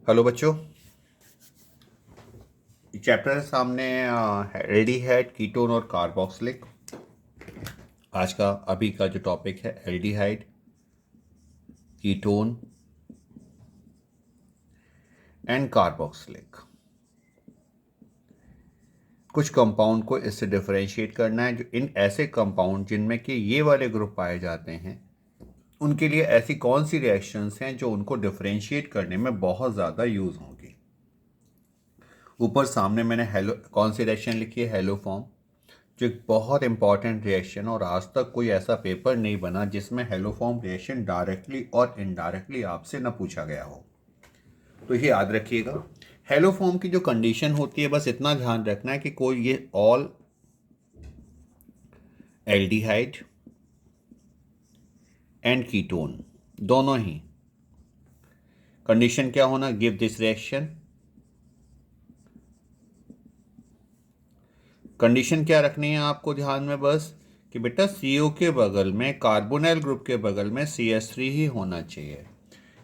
Hello बच्चों, chapter है सामने एल्डिहाइड, कीटोन और कार्बोक्सिलिक। आज का अभी का जो टॉपिक है एल्डिहाइड, कीटोन एंड कार्बोक्सिलिक। कुछ कंपाउंड को इससे डिफरेंशिएट करना है, जो इन ऐसे कंपाउंड जिनमें कि ये वाले ग्रुप पाए जाते हैं, उनके लिए ऐसी कौन सी रिएक्शंस हैं जो उनको डिफरेंशिएट करने में बहुत ज़्यादा यूज़ होंगी। ऊपर सामने मैंने हेलो कौन सी रिएक्शन लिखी है, हेलोफॉर्म, जो एक बहुत इंपॉर्टेंट रिएक्शन, और आज तक कोई ऐसा पेपर नहीं बना जिसमें हेलोफॉर्म रिएक्शन डायरेक्टली और इनडायरेक्टली आपसे न पूछा गया हो। तो ये याद रखिएगा। हेलोफॉर्म की जो कंडीशन होती है, बस इतना ध्यान रखना है कि कोई ये ऑल एल्डिहाइड एंड कीटोन दोनों ही कंडीशन क्या होना, गिव दिस रिएक्शन। कंडीशन क्या रखनी है आपको ध्यान में, बस कि बेटा CO के बगल में, कार्बोनाइल ग्रुप के बगल में CH3 ही होना चाहिए।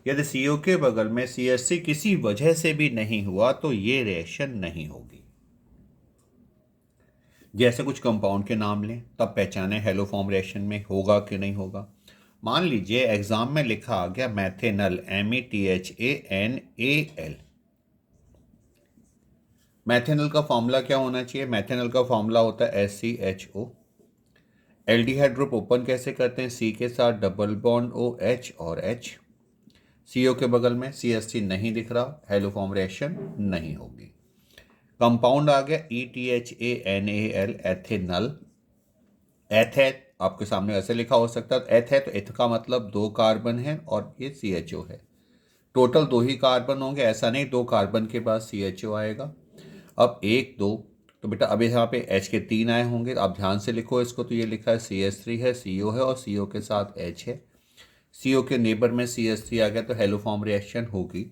यदि CO के बगल में CH3 किसी वजह से भी नहीं हुआ तो ये रिएक्शन नहीं होगी। जैसे कुछ कंपाउंड के नाम लें तब पहचाने हेलोफॉर्म रिएक्शन में होगा कि नहीं होगा। मान लीजिए एग्जाम में लिखा आ गया मैथेनल, METHANAL। मैथेनल का फॉर्मूला क्या होना चाहिए, मैथेनल का फॉर्मूला होता है SCHO। एल्डिहाइड ग्रुप ओपन कैसे करते हैं, C के साथ डबल बॉन्ड OH और H। CO के बगल में CH3 नहीं दिख रहा, हेलोफॉर्म रिएक्शन नहीं होगी। कंपाउंड आ गया ETHANAL, एथेनल। एथ है, आपके सामने ऐसे लिखा हो सकता है, एथ है तो एथ का मतलब 2 कार्बन है और ये CHO है। टोटल 2 ही कार्बन होंगे, ऐसा नहीं 2 कार्बन के बाद CHO आएगा। अब 1 2, तो बेटा अब यहाँ पे H के 3 आए होंगे, आप ध्यान से लिखो इसको। तो ये लिखा है CH3 है, CO है और CO के साथ H है। CO के नेबर में CH3 आ गया तो हेलोफॉर्म रिएक्शन होगी।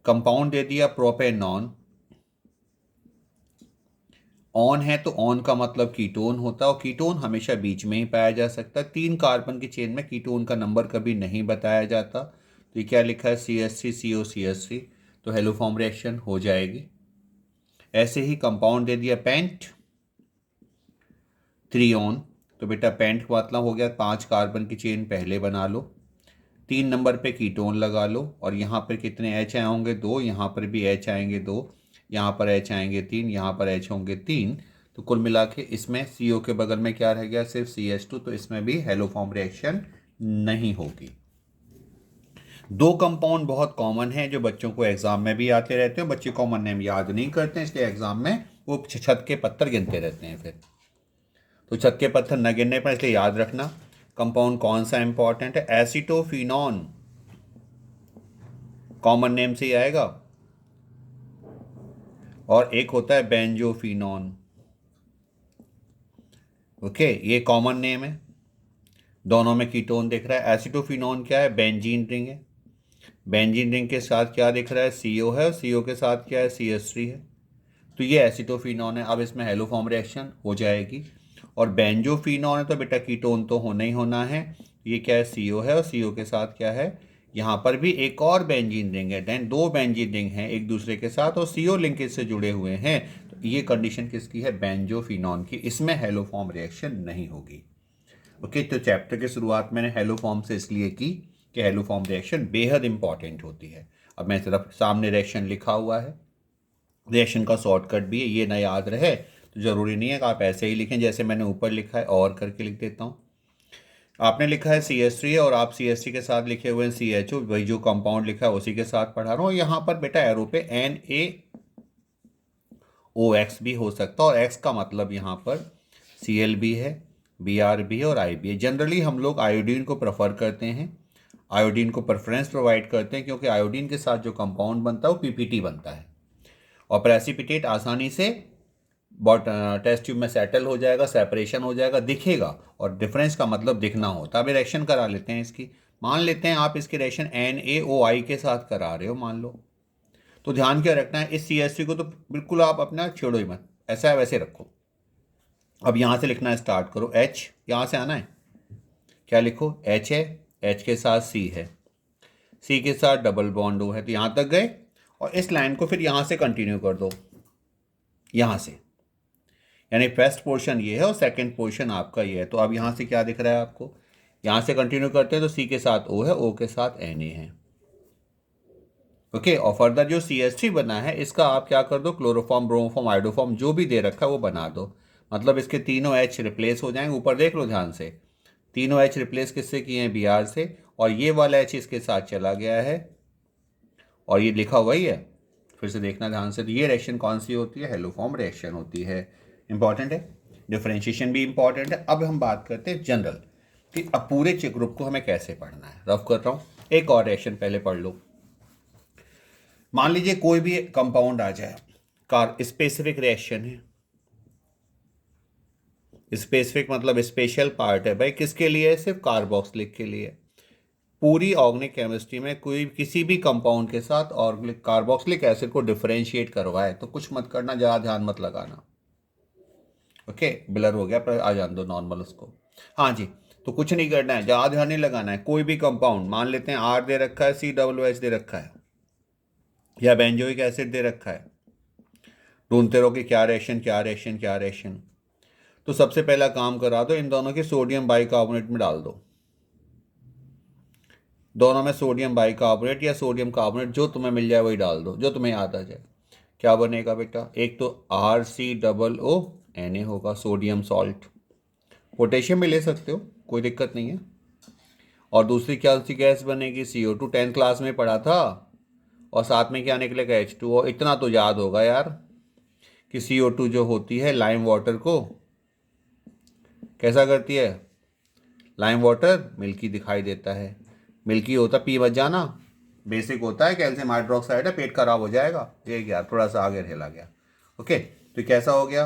कंपाउंड दे दिया प्रोपेनॉन, ऑन है तो ऑन का मतलब कीटोन होता है, और कीटोन हमेशा बीच में ही पाया जा सकता है। 3 कार्बन की चेन में कीटोन का नंबर कभी नहीं बताया जाता। तो ये क्या लिखा है, CH3 CO CH3, तो हेलोफॉर्म रिएक्शन हो जाएगी। ऐसे ही कंपाउंड दे दिया पेंट, 3 ऑन, तो बेटा पेंट का मतलब हो गया 5 कार्बन की चेन पहले बना लो, 3 नंबर पे कीटोन लगा लो, और यहाँ पर कितने H आए होंगे, 2, यहाँ पर भी H आएंगे 2, यहाँ पर H आएंगे 3, यहाँ पर H होंगे 3। तो कुल मिला के इसमें CO के बगल में क्या रह गया, सिर्फ CH2, तो इसमें भी हेलोफॉर्म रिएक्शन नहीं होगी। 2 कंपाउंड बहुत कॉमन है जो बच्चों को एग्जाम में भी आते रहते हैं, बच्चे कॉमन नेम याद नहीं करते हैं, इसलिए एग्जाम में वो छत के पत्थर गिनते रहते हैं फिर। तो छत के पत्थर न गिनने पर, इसलिए याद रखना कंपाउंड कौन सा इंपॉर्टेंट है। एसिटोफिनॉन कॉमन नेम से ही आएगा, और एक होता है बेंजोफिनॉन। ओके, ये कॉमन नेम है, दोनों में कीटोन दिख रहा है। एसिटोफिनॉन क्या है, बेंजीन रिंग है। बेंजीन रिंग के साथ क्या दिख रहा है, CO है, और CO के साथ क्या है, CH3 है। तो ये एसिटोफिनॉन है। अब इसमें हेलोफॉर्म रिएक्शन हो जाएगी। और बेंजोफिनॉन है तो बेटा कीटोन तो होना ही होना है। ये क्या है, CO है, और CO के साथ क्या है, यहाँ पर भी एक और बेंजीन रिंग है। देन 2 बेंजीन रिंग हैं एक दूसरे के साथ और CO लिंकेज से जुड़े हुए हैं। तो ये कंडीशन किसकी है, बेंजोफिनॉन की। इसमें हेलोफॉर्म रिएक्शन नहीं होगी। ओके, तो चैप्टर की शुरुआत मैंने हेलोफॉर्म से इसलिए की कि हेलोफॉर्म रिएक्शन बेहद इंपॉर्टेंट होती है। अब मैं सिर्फ सामने रिएक्शन लिखा हुआ है, रिएक्शन का शॉर्टकट भी है, ये ना याद रहे तो ज़रूरी नहीं है कि आप ऐसे ही लिखें जैसे मैंने ऊपर लिखा है, और करके लिख देता हूँ। आपने लिखा है CH3 और आप CH3 के साथ लिखे हुए हैं CHO, वही जो कंपाउंड लिखा है उसी के साथ पढ़ा रहा हूँ। यहाँ पर बेटा एरो पे NaOX भी हो सकता है, और X का मतलब यहाँ पर Cl भी है, Br भी है और I भी है। जनरली हम लोग आयोडीन को प्रेफर करते हैं, आयोडीन को प्रेफरेंस प्रोवाइड करते हैं, क्योंकि आयोडीन के साथ जो कंपाउंड बनता है वो PPT बनता है, और प्रेसिपिटेट आसानी से टेस्ट ट्यूब में सेटल हो जाएगा, सेपरेशन हो जाएगा, दिखेगा, और डिफरेंस का मतलब दिखना होता है। अभी रिएक्शन करा लेते हैं इसकी। मान लेते हैं आप इसकी रिएक्शन NaOI के साथ करा रहे हो, मान लो, तो ध्यान क्या रखना है, इस CH3 को तो बिल्कुल आप अपना छेड़ो ही मत, ऐसा है वैसे रखो। अब यहाँ से लिखना स्टार्ट करो, H यहाँ से आना है, क्या लिखो, H है, H के साथ C है, C के साथ डबल बॉन्ड O है, तो यहाँ तक गए। और इस लाइन को फिर यहाँ से कंटिन्यू कर दो, यहाँ से, यानी फर्स्ट पोर्शन ये है और सेकंड पोर्शन आपका ये है। तो अब यहाँ से क्या दिख रहा है आपको, यहाँ से कंटिन्यू करते हैं तो सी के साथ ओ है, ओ के साथ एन ए है। ओके, और फर्दर जो CH3 बना है इसका आप क्या कर दो, क्लोरोफॉर्म, ब्रोमोफॉर्म, आइडोफॉर्म जो भी दे रखा है वो बना दो। मतलब इसके तीनों H रिप्लेस हो जाएंगे। ऊपर देख लो ध्यान से, तीनों H रिप्लेस किससे किए हैं, Br से, और ये वाला H इसके साथ चला गया है और ये लिखा हुआ ही है। फिर से देखना ध्यान से, तो ये रिएक्शन कौन सी होती है, हेलोफॉर्म रिएक्शन होती है। इंपॉर्टेंट है, डिफरेंशिएशन भी इंपॉर्टेंट है। अब हम बात करते हैं जनरल कि अब पूरे ग्रुप को हमें कैसे पढ़ना है। रफ कर रहा हूँ, एक और रिएक्शन पहले पढ़ लो। मान लीजिए कोई भी कंपाउंड आ जाए, स्पेसिफिक रिएक्शन है, स्पेसिफिक मतलब स्पेशल पार्ट है भाई, किसके लिए, सिर्फ कार्बोक्सिलिक के लिए। पूरी ऑर्गेनिक केमिस्ट्री में कोई किसी भी कंपाउंड के साथ और कार्बोक्सिलिक एसिड को डिफरेंशिएट करवाए तो कुछ मत करना, ज़्यादा ध्यान मत लगाना। ओके, ब्लर हो गया पर आ जान दो नॉर्मल उसको। हाँ जी, तो कुछ नहीं करना है, ज़्यादा ध्यान नहीं लगाना है। कोई भी कंपाउंड मान लेते हैं R दे रखा है, COOH दे रखा है, या बेंजोइक एसिड दे रखा है, ढूंढते रहो कि क्या रिएक्शन क्या रिएक्शन क्या रिएक्शन। तो सबसे पहला काम करा दो, इन दोनों के सोडियम बाइकार्बोनेट में डाल दो। दोनों में सोडियम बाइकार्बोनेट या सोडियम कार्बोनेट जो तुम्हें मिल जाए वही डाल दो, जो तुम्हें याद आ जाए। क्या बनेगा बेटा, एक तो RCOONA होगा, सोडियम सॉल्ट। पोटेशियम भी ले सकते हो, कोई दिक्कत नहीं है। और दूसरी क्या सी गैस बनेगी, CO2, 10th क्लास में पढ़ा था। और साथ में क्या निकलेगा, H2O। इतना तो याद होगा यार कि CO2 जो होती है लाइम वाटर को कैसा करती है, लाइम वाटर मिल्की दिखाई देता है, मिल्की होता, पी मत जाना, बेसिक होता है, कैल्शियम हाइड्रोक्साइड है, पेट खराब हो जाएगा। ये क्या थोड़ा सा आगे हिला गया। ओके, तो कैसा हो गया,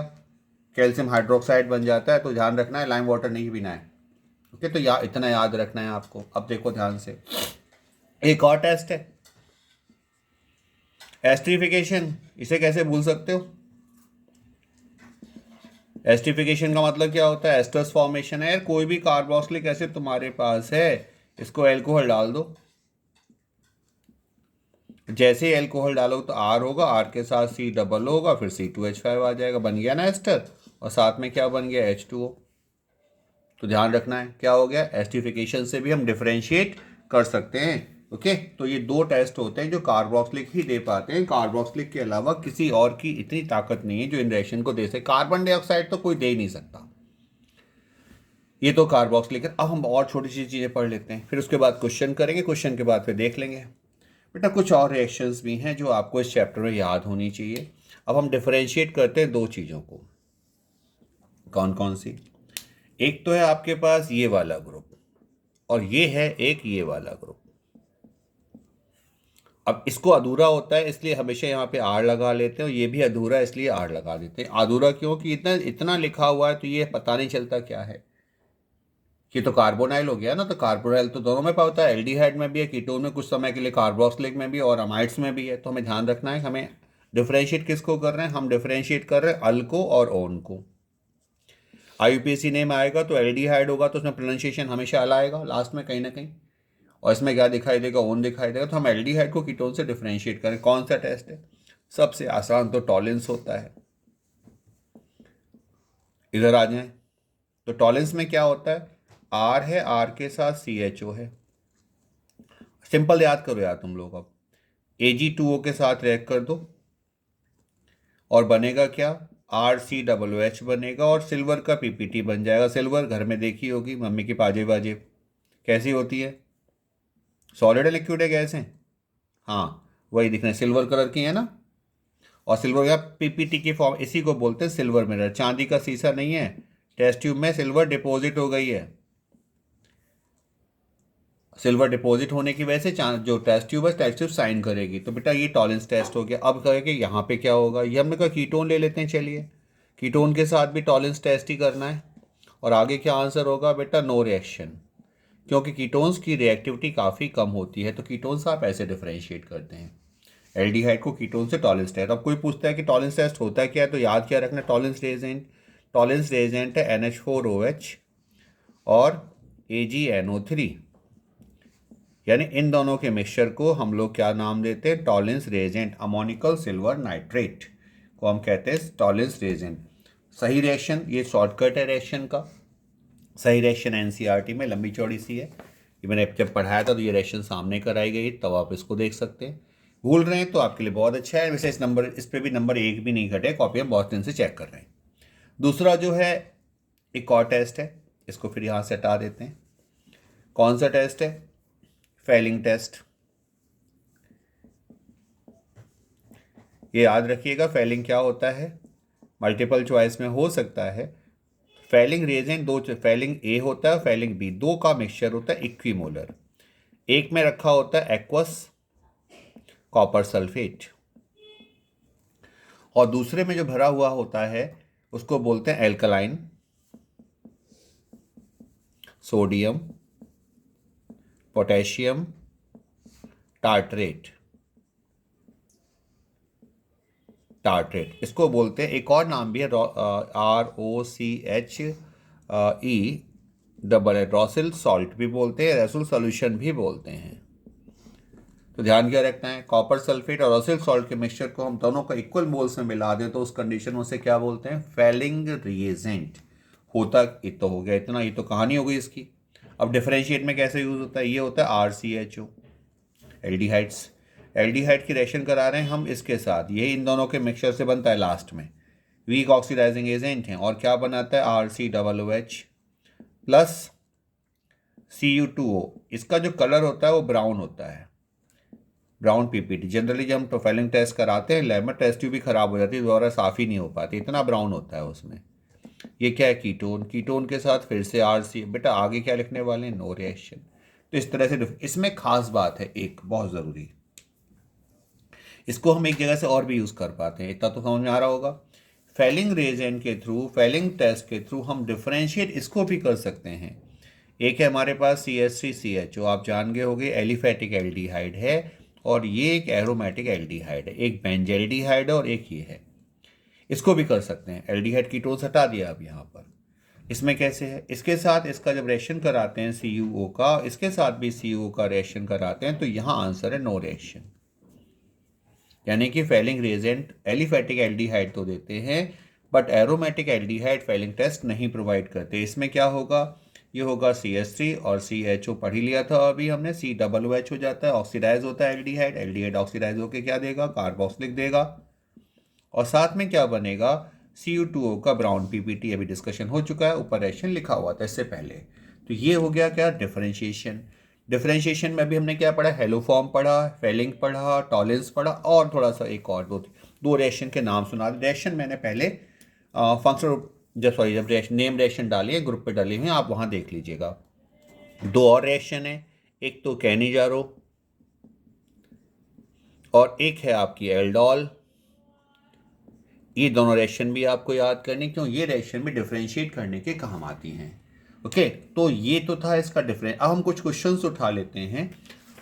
कैल्शियम हाइड्रोक्साइड बन जाता है। तो ध्यान रखना है लाइम वाटर नहीं पीना है। ओके, तो इतना याद रखना है आपको। अब देखो ध्यान से, एक और टेस्ट है एस्टरिफिकेशन। इसे कैसे भूल सकते हो, एस्टरिफिकेशन का मतलब क्या होता है, एस्टर्स फॉर्मेशन है यार। कोई भी कार्बोक्सिलिक एसिड तुम्हारे पास है, इसको एल्कोहल डाल दो। जैसे ही एल्कोहल डालोगे तो R होगा, R के साथ C डबल होगा, फिर C2H5 आ जाएगा, बन गया ना एस्टर। और साथ में क्या बन गया, H2O। तो ध्यान रखना है क्या हो गया, एस्टरिफिकेशन से भी हम डिफरेंशिएट कर सकते हैं। ओके, तो ये दो टेस्ट होते हैं जो कार्बोक्सिलिक ही दे पाते हैं। कार्बोक्सिलिक के अलावा किसी और की इतनी ताकत नहीं है जो इन रिएक्शन को दे सके। कार्बन डाइऑक्साइड तो कोई दे ही नहीं सकता, ये तो कार्बोक्सिलिक है। अब हम और छोटी सी चीज़ें पढ़ लेते हैं, फिर उसके बाद क्वेश्चन करेंगे, क्वेश्चन के बाद फिर देख लेंगे। बेटा कुछ और रिएक्शंस भी हैं जो आपको इस चैप्टर में याद होनी चाहिए। अब हम डिफरेंशिएट करते हैं दो चीज़ों को, कौन कौन सी। एक तो है आपके पास ये वाला ग्रुप, और ये है एक ये वाला ग्रुप। अब इसको अधूरा होता है इसलिए हमेशा यहाँ पे R लगा लेते हैं, और ये भी अधूरा है इसलिए R लगा देते हैं। अधूरा क्योंकि इतना इतना लिखा हुआ है तो ये पता नहीं चलता क्या है। ये तो कार्बोनाइल हो गया ना, तो कार्बोनाइल तो दोनों में पाता है, एल्डिहाइड में भी है, कीटोन में कुछ समय के लिए, कार्बोक्सिलिक में भी और अमाइड्स में भी है। तो हमें ध्यान रखना है हमें डिफरेंशिएट किसको कर रहे हैं, हम डिफरेंशिएट कर रहे हैं अल को और ओन को। IUPAC नेम आएगा तो एल्डिहाइड होगा तो उसमें प्रोनाउंसिएशन हमेशा अल आएगा लास्ट में कहीं ना कहीं, और इसमें क्या दिखाई देगा, ओन दिखाई देगा। तो हम एल्डिहाइड को कीटोन से डिफरेंशिएट करें। कौन सा टेस्ट है, सबसे आसान तो टॉलेंस होता है। इधर आ जाए तो टॉलेंस में क्या होता है, R है, R के साथ CHO है। सिंपल याद करो यार तुम लोग, अब Ag2O के साथ रिएक्ट कर दो और बनेगा क्या, RCOOH बनेगा, और सिल्वर का PPT बन जाएगा। सिल्वर घर में देखी होगी मम्मी की पाजे बाजे, कैसी होती है, सॉलिड है, लिक्विड है, गैस है, हाँ वही दिख रहे हैं, सिल्वर कलर की है ना। और सिल्वर का PPT की फॉर्म, इसी को बोलते हैं सिल्वर मिरर। चांदी का शीशा नहीं है, टेस्ट ट्यूब में सिल्वर डिपॉजिट हो गई है। सिल्वर डिपॉजिट होने की वजह से जो टेस्ट ट्यूब है, टेस्ट ट्यूब साइन करेगी। तो बेटा ये टॉलेंस टेस्ट हो गया। अब कहेंगे यहाँ पे क्या होगा, ये हमने कहा कीटोन ले लेते हैं, चलिए कीटोन के साथ भी टॉलेंस टेस्ट ही करना है। और आगे क्या आंसर होगा बेटा, नो रिएक्शन, क्योंकि कीटोन्स की रिएक्टिविटी काफ़ी कम होती है। तो कीटोन्स आप ऐसे डिफरेंशिएट करते हैं, एल्डिहाइड को कीटोन से टॉलेंस टेस्ट। अब कोई पूछता है कि टॉलेंस टेस्ट होता है क्या है, तो याद क्या रखना, टॉलेंस रेजेंट है NH4OH और AgNO3। यानी इन दोनों के मिक्सचर को हम लोग क्या नाम देते हैं, Tollens reagent. Ammoniacal silver nitrate को हम कहते हैं टॉलेंस रिएजेंट। सही रिएक्शन, ये शॉर्टकट है रिएक्शन का। सही रिएक्शन एनसीईआरटी में लंबी चौड़ी सी है, ये मैंने जब पढ़ाया था तो ये रिएक्शन सामने कराई गई, तब आप इसको देख सकते हैं। भूल रहे हैं तो आपके लिए बहुत अच्छा है। वैसे इस पे भी नंबर 1 भी नहीं घटे, कॉपी हम बहुत दिन से चेक कर रहे हैं। दूसरा जो है एक और टेस्ट है, इसको फिर यहाँ से हटा देते हैं। कौन सा टेस्ट है, फेलिंग टेस्ट। ये याद रखिएगा, फेलिंग क्या होता है, मल्टीपल चॉइस में हो सकता है। फेलिंग रिएजेंट दो, फेलिंग ए होता है, फेलिंग बी, दो का मिक्सचर होता है इक्विमोलर। एक में रखा होता है एक्वस कॉपर सल्फेट, और दूसरे में जो भरा हुआ होता है उसको बोलते हैं एल्कलाइन सोडियम पोटेशियम टार्ट्रेट। इसको बोलते हैं, एक और नाम भी है, ROCHE रॉसिल सॉल्ट भी बोलते हैं, रसूल सॉल्यूशन भी बोलते हैं। तो ध्यान क्या रखना है, कॉपर सल्फेट और रॉसिल सॉल्ट के मिक्सचर को हम दोनों को इक्वल मोल्स में मिला दें तो उस कंडीशन में उसे क्या बोलते हैं, फेलिंग रिएजेंट। होता ये तो हो गया इतना, ये तो कहानी हो गई इसकी। अब डिफरेंशिएट में कैसे यूज होता है, ये होता है RCHO एल्डिहाइड्स। एल्डिहाइड की रिएक्शन करा रहे हैं हम इसके साथ, ये इन दोनों के मिक्सचर से बनता है लास्ट में, वीक ऑक्सीडाइजिंग एजेंट है, और क्या बनाता है RCOOH प्लस Cu2O। इसका जो कलर होता है वो ब्राउन होता है, ब्राउन पीपीटी। जनरली जब हम प्रोफाइलिंग टेस्ट कराते हैं लैब में, टेस्ट ट्यूब भी खराब हो जाती है, दोबारा साफ ही नहीं हो पाती, इतना ब्राउन होता है उसमें। ये क्या है, कीटोन। कीटोन के साथ फिर से RC। बेटा आगे क्या लिखने वाले हैं, नो रिएक्शन। तो इस तरह से इसमें खास बात है एक बहुत ज़रूरी, इसको हम एक जगह से और भी यूज़ कर पाते हैं, इतना तो समझ में आ रहा होगा। फेलिंग रिएजेंट के थ्रू, फेलिंग टेस्ट के थ्रू हम डिफरेंशिएट इसको भी कर सकते हैं। एक है हमारे पास CH3CHO, आप जान गए होंगे एलिफेटिक एल्डिहाइड है, और ये एक एरोमेटिक एल्डिहाइड है। एक बेंजेल्डिहाइड है और एक ये है, इसको भी कर सकते हैं। एल्डिहाइड कीटोन्स हटा दिया अब यहाँ पर। इसमें कैसे है, इसके साथ इसका जब रिएक्शन कराते हैं CuO का, इसके साथ भी CuO का रिएक्शन कराते हैं, तो यहाँ आंसर है नो रिएक्शन। यानी कि फेलिंग रिएजेंट एलिफेटिक एल्डिहाइड तो देते हैं, but aromatic aldehyde Fehling test नहीं प्रोवाइड करते। इसमें क्या होगा, ये होगा CH3 और CHO पढ़ ही लिया था अभी हमने, COOH हो जाता है, ऑक्सीडाइज होता है एल्डिहाइड। एल्डिहाइड ऑक्सीडाइज होकर क्या देगा, कार्बोक्सिलिक देगा, और साथ में क्या बनेगा, Cu2O का ब्राउन पीपीटी। अभी डिस्कशन हो चुका है, ऊपर रिएक्शन लिखा हुआ था इससे पहले। तो ये हो गया क्या, डिफरेंशिएशन। डिफरेंशिएशन में भी हमने क्या पढ़ा, हेलोफॉर्म पढ़ा, फेलिंग पढ़ा, टॉलेंस पढ़ा, और थोड़ा सा एक और दो रिएक्शन के नाम सुना। रिएक्शन मैंने पहले फंक्शनल जब रिएक्शन नेम रिएक्शन डाली है ग्रुप पे डाली हुई, आप वहाँ देख लीजिएगा। दो और रिएक्शन है, एक तो कैनिजारो और एक है आपकी एल्डोल। ये दोनों रिएक्शन भी आपको याद करनी, क्यों, ये रिएक्शन भी डिफरेंशिएट करने के काम आती हैं। ओके, तो ये तो था इसका डिफरेंस। अब हम कुछ क्वेश्चंस उठा लेते हैं,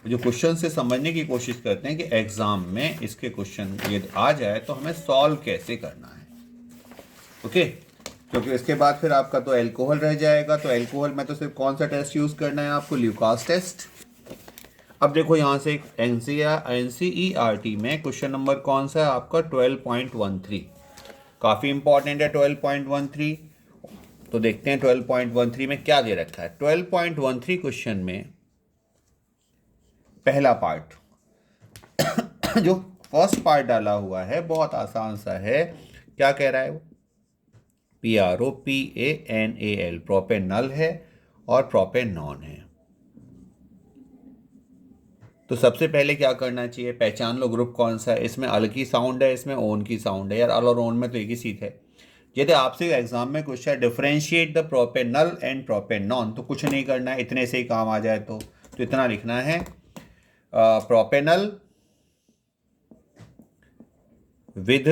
जो क्वेश्चन से समझने की कोशिश करते हैं कि एग्जाम में इसके क्वेश्चन ये आ जाए तो हमें सॉल्व कैसे करना है। ओके, क्योंकि इसके बाद फिर आपका तो एल्कोहल रह जाएगा। तो एल्कोहल में तो सिर्फ कौन सा टेस्ट यूज करना है आपको, ल्यूकास टेस्ट। अब देखो यहाँ से NCERT में क्वेश्चन नंबर कौन सा है आपका, 12.13, काफ़ी इंपॉर्टेंट है 12.13। तो देखते हैं 12.13 में क्या दे रखा है। 12.13 क्वेश्चन में पहला पार्ट जो फर्स्ट पार्ट डाला हुआ है बहुत आसान सा है। क्या कह रहा है वो, PROPANAL प्रोपेनल है और प्रोपेनॉन है। तो सबसे पहले क्या करना चाहिए, पहचान लो ग्रुप कौन सा है। इसमें अल की साउंड है, इसमें ओन की साउंड है। यार अल और ओन में तो एक ही सीट है। यदि आपसे एग्जाम में क्वेश्चन है differentiate the propanal and propanone, तो कुछ नहीं करना है, इतने से ही काम आ जाए। तो इतना लिखना है, propanal with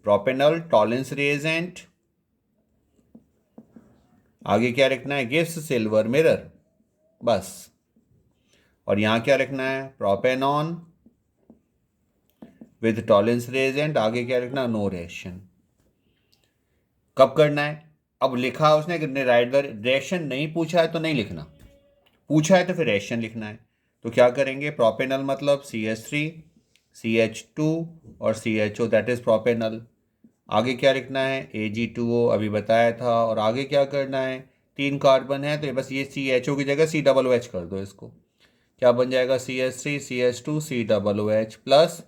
propanal Tollens reagent, आगे क्या लिखना है, गिव्स सिल्वर मिरर, बस। और यहाँ क्या लिखना है, प्रोपेनॉन विद टॉलेंस रिएजेंट, आगे क्या लिखना, नो रिएक्शन। कब करना है, अब लिखा उसने कि रिएक्शन नहीं पूछा है तो नहीं लिखना, पूछा है तो फिर रिएक्शन लिखना है। तो क्या करेंगे, प्रोपेनल मतलब CH3 CH2 और CHO, दैट इज प्रोपेनल। आगे क्या लिखना है, Ag2O अभी बताया था। और आगे क्या करना है, 3 कार्बन है तो ये बस ये CHO की जगह COOH कर दो इसको। क्या बन जाएगा, CH3 CH2 COOH plus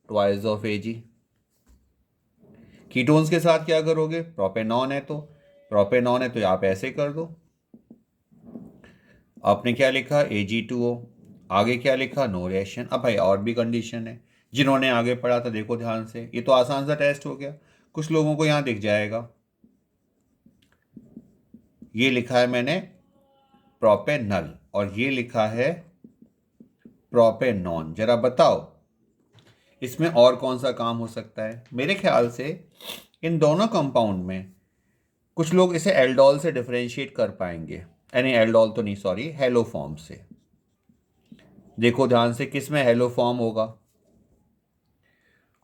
twice of Ag। Ketones के साथ क्या करोगे, प्रोपेनॉन है तो आप ऐसे कर दो। आपने क्या लिखा, Ag2O। आगे क्या लिखा, नो रिएक्शन। अब भाई और भी कंडीशन है, जिन्होंने आगे पढ़ा था देखो ध्यान से, ये तो आसान सा टेस्ट हो गया। कुछ लोगों को यहाँ दिख जाएगा, ये लिखा है मैंने प्रोपेनल और ये लिखा है प्रोपेनॉन। जरा बताओ इसमें और कौन सा काम हो सकता है। मेरे ख्याल से इन दोनों कंपाउंड में कुछ लोग इसे एल्डोल से डिफरेंशिएट कर पाएंगे, यानी एल्डोल तो नहीं, सॉरी, हेलो फॉर्म से। देखो ध्यान से किस में हेलो फॉर्म होगा।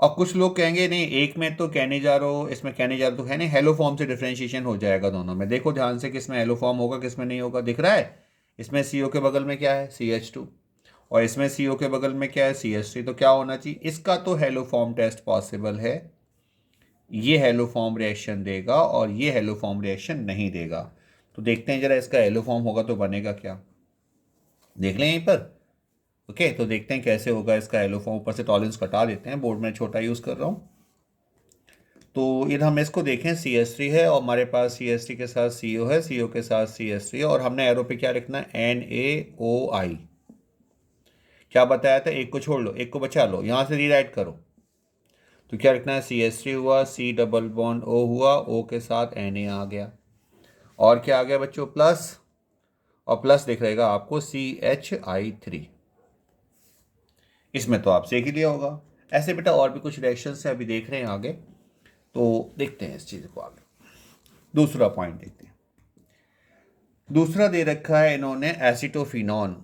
और कुछ लोग कहेंगे नहीं, एक में तो कैनिजारो, इसमें कैनिजारो तो है नहीं, हेलो फॉर्म से डिफरेंशिएशन हो जाएगा दोनों में। देखो ध्यान से किस में हेलो फॉर्म होगा किस में नहीं होगा, दिख रहा है। इसमें CO के बगल में क्या है, CH2, और इसमें CO के बगल में क्या है, CH3। तो क्या होना चाहिए, इसका तो हेलो फॉर्म टेस्ट पॉसिबल है, ये हेलो फॉर्म रिएक्शन देगा और ये हेलो फॉर्म रिएक्शन नहीं देगा। तो देखते हैं जरा, इसका हेलो फॉर्म होगा तो बनेगा क्या, देख लें यहीं पर। ओके, तो देखते हैं कैसे होगा इसका हेलो फॉर्म। ऊपर से टॉलरेंस कटा देते हैं, बोर्ड में छोटा यूज़ कर रहा हूँ। तो इधर हम इसको देखें, CH3 है और हमारे पास CH3 के साथ CO है, CO के साथ CH3 है, और हमने एरो पे क्या लिखना है, NaOI। क्या बताया था, एक को छोड़ लो, एक को बचा लो, यहाँ से रीराइट करो। तो क्या लिखना है, CH3 हुआ, C डबल बॉन्ड O हुआ, O के साथ Na आ गया, और क्या आ गया बच्चों, प्लस, और प्लस दिख रहेगा आपको CHI3। इसमें तो आप सीख ही लिया होगा। ऐसे बेटा और भी कुछ रिएक्शन है, अभी देख रहे हैं आगे, तो देखते हैं इस चीज़ को आगे। दूसरा पॉइंट देखते हैं। दूसरा दे रखा है इन्होंने एसिटोफिनॉन,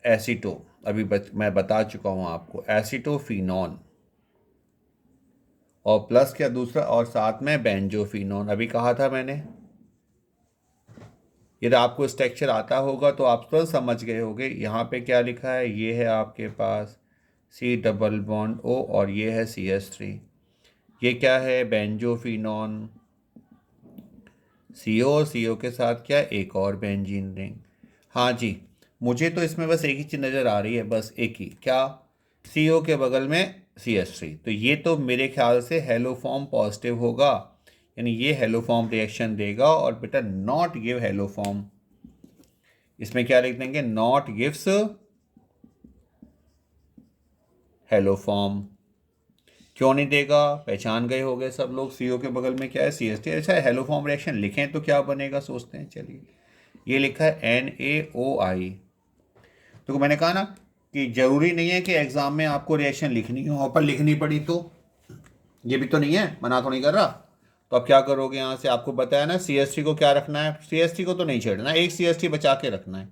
एसिटो, अभी मैं बता चुका हूँ आपको, एसिटोफिनॉन, और प्लस क्या दूसरा, और साथ में बेंजोफिनॉन, अभी कहा था मैंने। यदि आपको स्ट्रक्चर आता होगा तो आप तो समझ गए होगे। यहाँ पे क्या लिखा है, ये है आपके पास C डबल बॉन्ड O और ये है CH3। ये क्या है, बेंजोफिनॉन, CO और CO के साथ क्या, एक और बेंजीन रिंग। हाँ जी, मुझे तो इसमें बस एक ही चीज़ नज़र आ रही है, बस एक ही, क्या, CO के बगल में CH3। तो ये तो मेरे ख्याल से हेलो फॉर्म पॉजिटिव होगा, यानी ये हेलो फॉर्म रिएक्शन देगा। और बेटा नॉट गिव हेलो फॉर्म, इसमें क्या लिख देंगे, नॉट गिव्स हेलो फॉर्म। क्यों नहीं देगा, पहचान गए होंगे सब लोग, CO के बगल में क्या है, CH3। अच्छा, हेलो फॉर्म रिएक्शन लिखें तो क्या बनेगा, सोचते हैं, चलिए। ये लिखा है NaOI। तो मैंने कहा ना कि जरूरी नहीं है कि एग्जाम में आपको रिएक्शन लिखनी हो, पर लिखनी पड़ी तो ये भी तो नहीं है, मना तो नहीं कर रहा। तो अब क्या करोगे, यहाँ से आपको बताया ना CH3 को क्या रखना है, CH3 को तो नहीं छेड़ना, एक CH3 बचा के रखना है।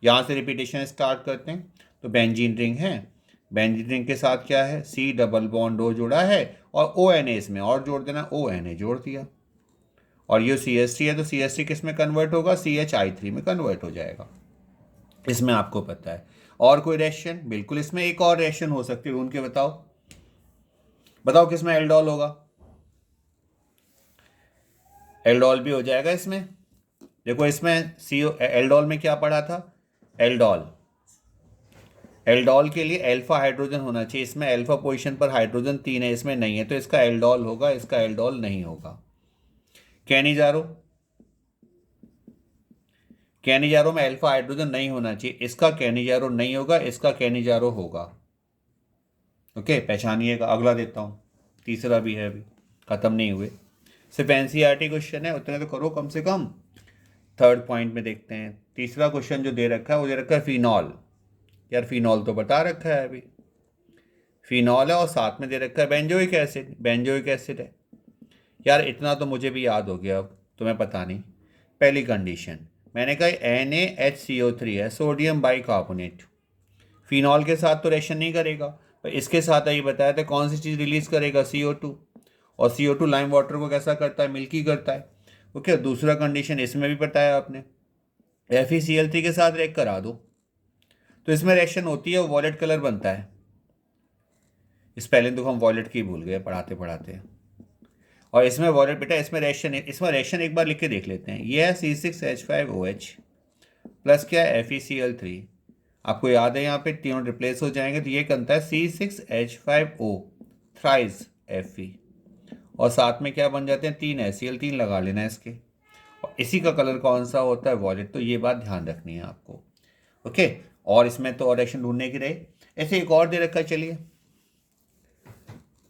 यहाँ से रिपीटेशन स्टार्ट करते हैं। तो बेंजीन रिंग है, बेंजीन रिंग के साथ क्या है, C डबल बॉन्ड O जुड़ा है, और ONA इसमें और जोड़ देना, ONA जोड़ दिया। और ये CH3 है तो CH3 किस में कन्वर्ट होगा, CHI3 में कन्वर्ट हो जाएगा। इसमें आपको पता है। और कोई रिएक्शन, बिल्कुल इसमें एक और रिएक्शन हो सकती है, उनके बताओ, बताओ किसमें एल्डोल होगा, एल्डोल भी हो जाएगा इसमें। देखो इसमें CO, एल्डोल में क्या पढ़ा था, एल्डोल, एल्डोल के लिए अल्फा हाइड्रोजन होना चाहिए, इसमें अल्फा पोजीशन पर हाइड्रोजन 3 है, इसमें नहीं है, तो इसका एल्डोल होगा, इसका एल्डोल नहीं होगा। कैनिजारो, कैनिजारो में अल्फा हाइड्रोजन नहीं होना चाहिए, इसका कैनिजारो नहीं होगा, इसका कैनिजारो होगा। ओके, पहचानिएगा। अगला देता हूँ, तीसरा भी है, अभी खत्म नहीं हुए, सिर्फ NCERT क्वेश्चन है, उतने तो करो कम से कम। थर्ड पॉइंट में देखते हैं, तीसरा क्वेश्चन जो दे रखा है वो दे रखा है फिनॉल। यार फिनॉल तो बता रखा है अभी, फिनॉल है और साथ में दे रखा है बेंजोइक एसिड, बेंजोइक एसिड है। यार इतना तो मुझे भी याद हो गया, अब तुम्हें पता नहीं। पहली कंडीशन मैंने कहा NaHCO3 है, सोडियम बाइकार्बोनेट, फिनॉल के साथ तो रिएक्शन नहीं करेगा, पर इसके साथ ये बताया था कौन सी चीज़ रिलीज करेगा, CO2। और CO2 लाइम वाटर को कैसा करता है, मिल्की करता है। ओके, दूसरा कंडीशन इसमें भी बताया आपने, FeCl3 के साथ रिएक्ट करा दो। तो इसमें रिएक्शन होती है, वो वॉलेट कलर बनता है। इस पहले तो हम वॉलेट की भूल गए पढ़ाते पढ़ाते। और इसमें वॉलेट बेटा, इसमें रिएक्शन एक बार लिख के देख लेते हैं। ये है C6H5OH प्लस क्या है FeCl3। आपको याद है यहाँ पे तीनों रिप्लेस हो जाएंगे, तो ये बनता है C6H5O थ्राइस Fe। और साथ में क्या बन जाते हैं, 3 HCl, 3 लगा लेना है इसके। और इसी का कलर कौन सा होता है, वॉलेट। तो ये बात ध्यान रखनी है आपको। ओके, और इसमें तो और रिएक्शन ढूंढने की रही। ऐसे एक और दे रखा है, चलिए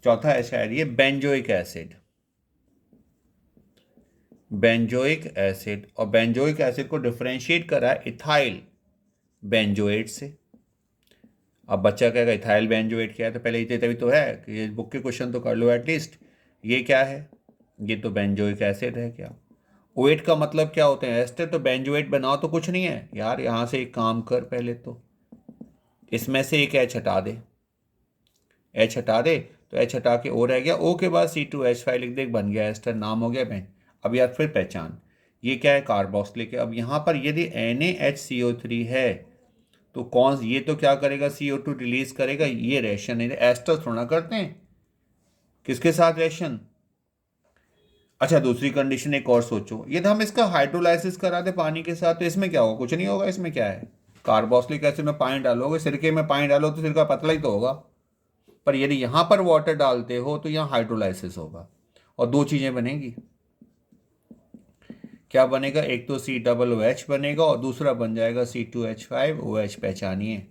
चौथा है शायद ये बेंजोइक एसिड। बेंजोइक एसिड, और बेंजोइक एसिड को डिफरेंशिएट करा है इथाइल बेंजोएट से। अब बच्चा कहेगा इथाइल बेंजोएट क्या है, तो पहले ये तभी तो है कि ये बुक के क्वेश्चन तो कर लो एटलीस्ट। ये क्या है, ये तो बेंजोइक एसिड है क्या। ओएट का मतलब क्या होते हैं, एस्टर। तो बेंजोएट बनाओ तो कुछ नहीं है यार, यहाँ से एक काम कर, पहले तो इसमें से एक एच हटा दे, एच हटा दे, तो एच हटा के ओ रह गया, ओ के बाद C2H5 लिख दे, बन गया एस्टर, नाम हो गया बेन। अब यार फिर पहचान, ये क्या है, कार्बोक्सिलिक है। अब यहाँ पर यदि NaHCO3 है तो कौन, ये तो क्या करेगा, CO2 रिलीज करेगा, ये रिएक्शन है, एस्टर थोड़ा करते हैं। किसके साथ रिएक्शन। अच्छा, दूसरी कंडीशन एक और सोचो, ये तो हम इसका हाइड्रोलाइसिस करा दे पानी के साथ, तो इसमें क्या होगा, कुछ नहीं होगा। इसमें क्या है, कार्बोक्सिलिक एसिड में पानी डालोगे, सिरके में पानी डालो तो सिरका पतला ही तो होगा। पर यदि यहाँ पर वाटर डालते हो तो यहाँ हाइड्रोलाइसिस होगा, और दो चीज़ें बनेंगी। क्या बनेगा, एक तो COOH बनेगा और दूसरा बन जाएगा C2H5OH। पहचानिए,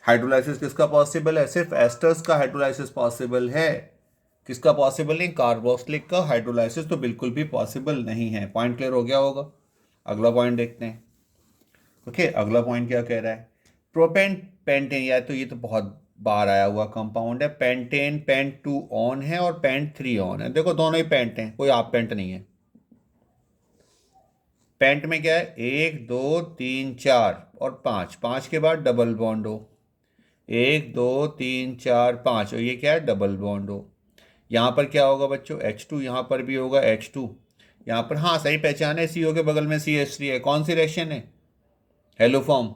हाइड्रोलाइसिस किसका पॉसिबल है, सिर्फ एस्टर्स का हाइड्रोलाइसिस पॉसिबल है। किसका पॉसिबल नहीं, कार्बोक्सिलिक का हाइड्रोलाइसिस तो बिल्कुल भी पॉसिबल नहीं है। पॉइंट क्लियर हो गया होगा। अगला पॉइंट देखते हैं। ओके, अगला पॉइंट क्या कह रहा है, प्रोपेन पेंटेन, या तो ये तो बहुत बार आया हुआ कंपाउंड है। पेंटेन पेंट 2 ऑन है और पेंट 3 ऑन है। देखो दोनों ही पेंट हैं, कोई आप पेंट नहीं है। पेंट में क्या है, 1 2 3 4 और 5, 5 के बाद डबल बॉन्ड हो, 1 2 3 4 5, और ये क्या है, डबल बॉन्ड हो। यहाँ पर क्या होगा बच्चों, H2, यहाँ पर भी होगा H2। यहाँ पर हाँ सही पहचान है, CO के बगल में CH3 है। कौन सी रिएक्शन है, हेलो फॉर्म।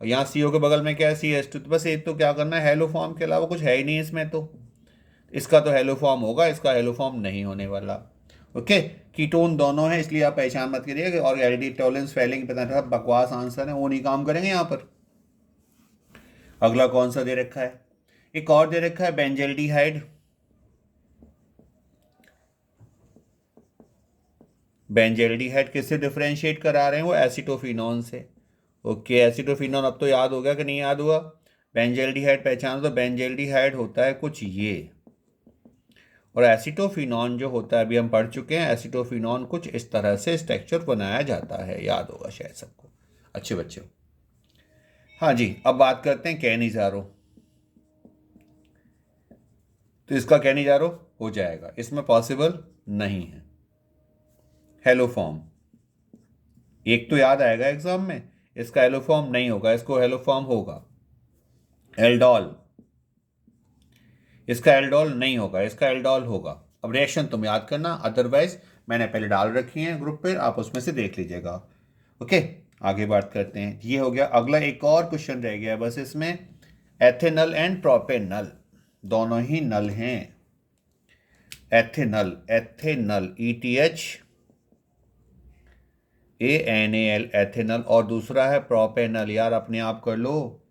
और यहाँ CO के बगल में क्या है, CH2। तो बस एक तो क्या करना है, हेलो फॉर्म के अलावा कुछ है ही नहीं इसमें। तो इसका तो हेलो फॉर्म होगा, इसका हेलो फॉर्म नहीं होने वाला। ओके, कीटोन दोनों है, इसलिए आप पहचान मत करिए। और एडिटिव टॉलरेंस फेलिंग पता था, बकवास आंसर है, वो नहीं काम करेंगे यहाँ पर। अगला कौन सा दे रखा है, एक और दे रखा है बेंजल्डिहाइड। बेंजल्डिहाइड किससे डिफरेंशिएट करा रहे हैं, वो एसिटोफिनॉन से। ओके, एसिटोफिनॉन अब तो याद हो गया कि नहीं याद हुआ। बेंजल्डिहाइड पहचान, तो बेंजल्डिहाइड होता है कुछ ये, और एसिटोफिनॉन जो होता है अभी हम पढ़ चुके हैं। एसिटोफिनॉन कुछ इस तरह से स्ट्रक्चर बनाया जाता है, याद होगा शायद सबको, अच्छे बच्चों। हाँ जी, अब बात करते हैं कैनिजारो। तो इसका कैनिजारो हो जाएगा, इसमें पॉसिबल नहीं है। हेलो फॉर्म एक तो याद आएगा एग्जाम में, इसका हेलो फॉर्म नहीं होगा, इसको हेलो फॉर्म होगा। एल्डोल, इसका एल्डोल नहीं होगा, इसका एल्डोल होगा। अब रिएक्शन तुम याद करना, अदरवाइज मैंने पहले डाल रखी है ग्रुप पे, आप उसमें से देख लीजिएगा। ओके, आगे बात करते हैं। ये हो गया, अगला एक और क्वेश्चन रह गया बस इसमें। एथेनल एंड प्रोपेनल दोनों ही नल हैं। एथेनल, एथेनल ETHANAL एथेनल, और दूसरा है प्रोपेनल। यार अपने आप कर लो,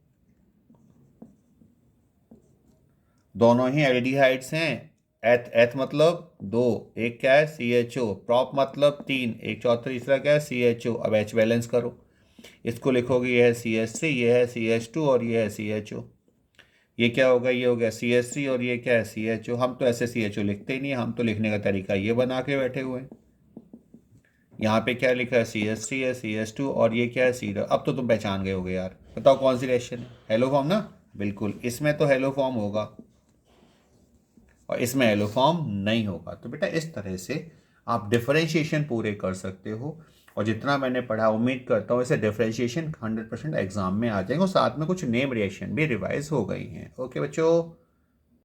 दोनों ही एल्डिहाइड्स हैं। एथ, एथ मतलब 2, एक क्या है CHO, प्रोप मतलब 3, एक चौथा तीसरा क्या है CHO। अब H बैलेंस करो, इसको लिखोगे ये है CH3, ये है CH2 और ये है CHO। ये क्या होगा, ये हो गया CH3 और ये क्या है CHO। हम तो ऐसे CHO लिखते ही नहीं, हम तो लिखने का तरीका ये बना के बैठे हुए हैं। यहाँ पे क्या लिखा है, CH3 है, CH2 और ये क्या है C। अब तो तुम पहचान गए होगे यार, बताओ कौन सी रिएक्शन है, हेलो फॉर्म ना। बिल्कुल, इसमें तो हेलो फॉर्म होगा और इसमें हेलो फॉर्म नहीं होगा। तो बेटा इस तरह से आप डिफरेंशिएशन पूरे कर सकते हो। और जितना मैंने पढ़ा, उम्मीद करता हूँ इसे डिफरेंशिएशन 100% एग्जाम में आ जाएंगे, और साथ में कुछ नेम रिएक्शन भी रिवाइज हो गई हैं। ओके बच्चों।